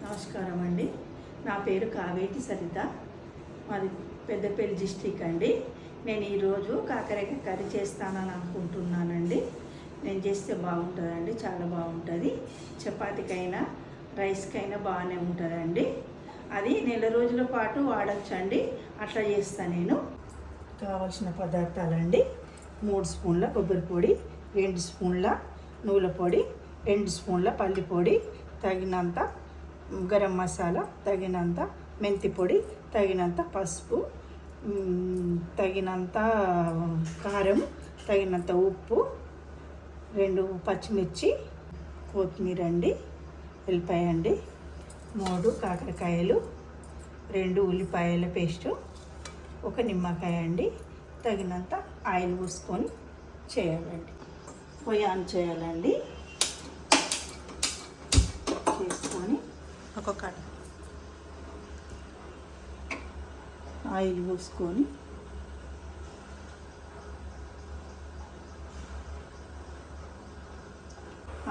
నమస్కారం అండి. నా పేరు కావేటి సరిత. మాది పెద్దపల్లి డిస్ట్రిక్ట్ అండి. నేను ఈరోజు కాకరకాయ కర్రీ చేస్తానని అనుకుంటున్నానండి. నేను చేస్తే బాగుంటుందండి, చాలా బాగుంటుంది. చపాతీకైనా రైస్కైనా బాగానే ఉంటుందండి. అది నెల రోజుల పాటు వాడచ్చండి. అట్లా చేస్తాను నేను. కావలసిన పదార్థాలండి: 3 స్పూన్ల కొబ్బరి పొడి, 2 స్పూన్ల నువ్వుల పొడి, 2 స్పూన్ల పల్లి పొడి, తగినంత గరం మసాలా, తగినంత మెంతి పొడి, తగినంత పసుపు, తగినంత కారం, తగినంత ఉప్పు, 2 పచ్చిమిర్చి, కొత్తిమీర అండి, ఎల్లిపాయ అండి, 3 కాకరకాయలు, 2 ఉల్లిపాయల పేస్టు, 1 నిమ్మకాయ అండి. తగినంత ఆయిల్ పోసుకొని చేయాలండి. పొయ్యి ఆన్ చేయాలండి. చేసుకొని ఒక్కొక్క ఆయిల్ పోసుకొని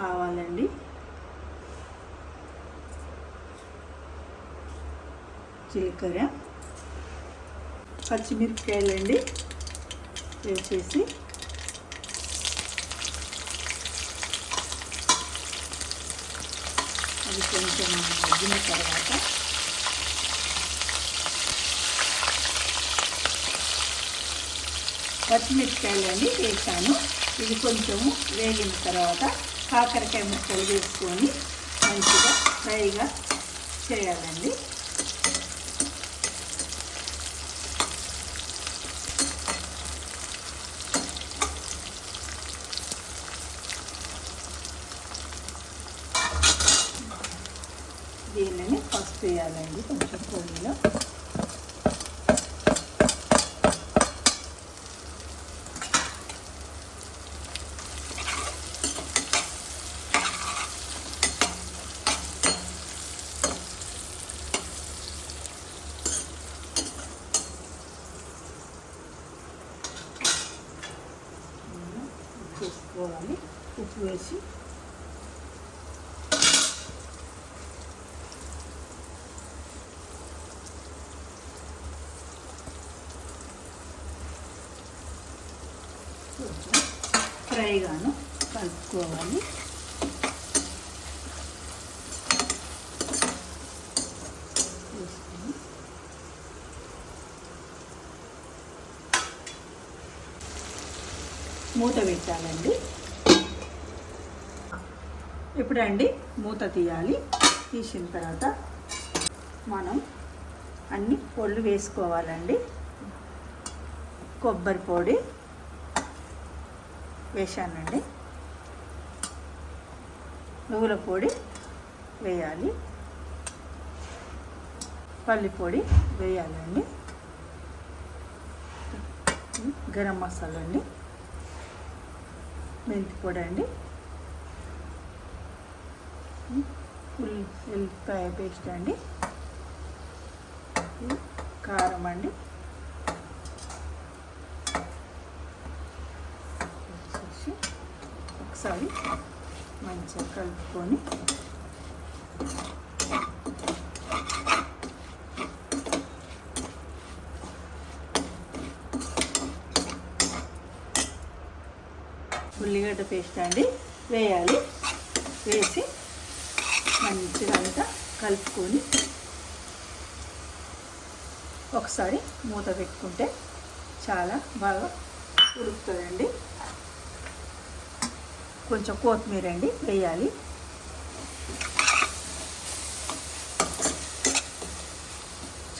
ఆవాలండి, జీలకర్ర, పచ్చిమిరపకాయలండి వేసేసి అది కొంచెం మగ్గిన తర్వాత పచ్చిమిరపకాయలన్నీ వేసాను. ఇది కొంచెం వేగిన తర్వాత కాకరకాయ ముక్కలు వేసుకొని మంచిగా ఫ్రైగా చేయాలండి. దీనిని పసుపు వేయాలండి కొంచెం పొడిలో. చేసుకోవాలి. ఉప్పు వేసి ఫ్రైగాను కలుపుకోవాలి. మూత పెట్టాలండి. ఇప్పుడండి మూత తీయాలి. తీసిన తర్వాత మనం అన్ని పొళ్ళు వేసుకోవాలండి. కొబ్బరి పొడి వేసానండి, నువ్వుల పొడి వేయాలి, పల్లి పొడి వేయాలండి, గరం మసాలా అండి, మెంతి పొడి అండి, ఉల్లిపాయ పేస్ట్ అండి, కారం అండి, ఒకసారి మంచిగా కలుపుకొని ఉల్లిగడ్డ పేస్ట్ అండి వేయాలి. వేసి మంచిగా అంతా కలుపుకొని ఒకసారి మూత పెట్టుకుంటే చాలా బాగా ఉడుకుతుందండి. కొంచెం కొత్తిమీర అండి వేయాలి.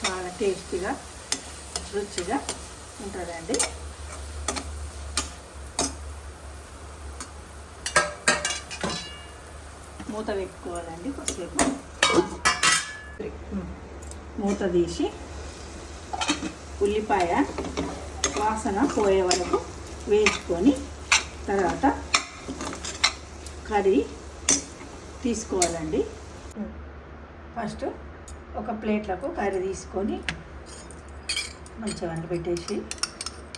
చాలా టేస్టీగా రుచిగా ఉంటుందండి. మూత పెట్టుకోవాలండి. కొద్దిసేపు మూత తీసి ఉల్లిపాయ వాసన పోయే వరకు వేసుకొని తర్వాత కర్రీ తీసుకోవాలండి. ఫస్ట్ ఒక ప్లేట్లకు కర్రీ తీసుకొని మంచిగా వంట పెట్టేసి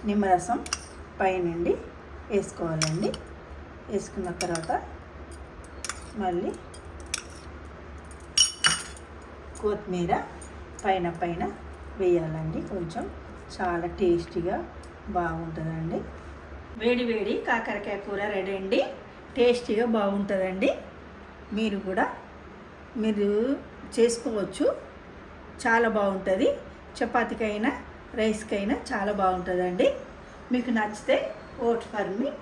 నిమ్మరసం పైనండి వేసుకోవాలండి. వేసుకున్న తర్వాత మళ్ళీ కొత్తిమీర పైన వేయాలండి. కొంచెం చాలా టేస్టీగా బాగుంటుందండి. వేడి వేడి కాకరకాయ కూర రెడీ అండి. టేస్టీగా బాగుంటుందండి. మీరు చేసుకోవచ్చు. చాలా బాగుంటుంది. చపాతీకైనా రైస్కైనా చాలా బాగుంటుందండి. మీకు నచ్చితే ఓట్ ఫర్ మీ.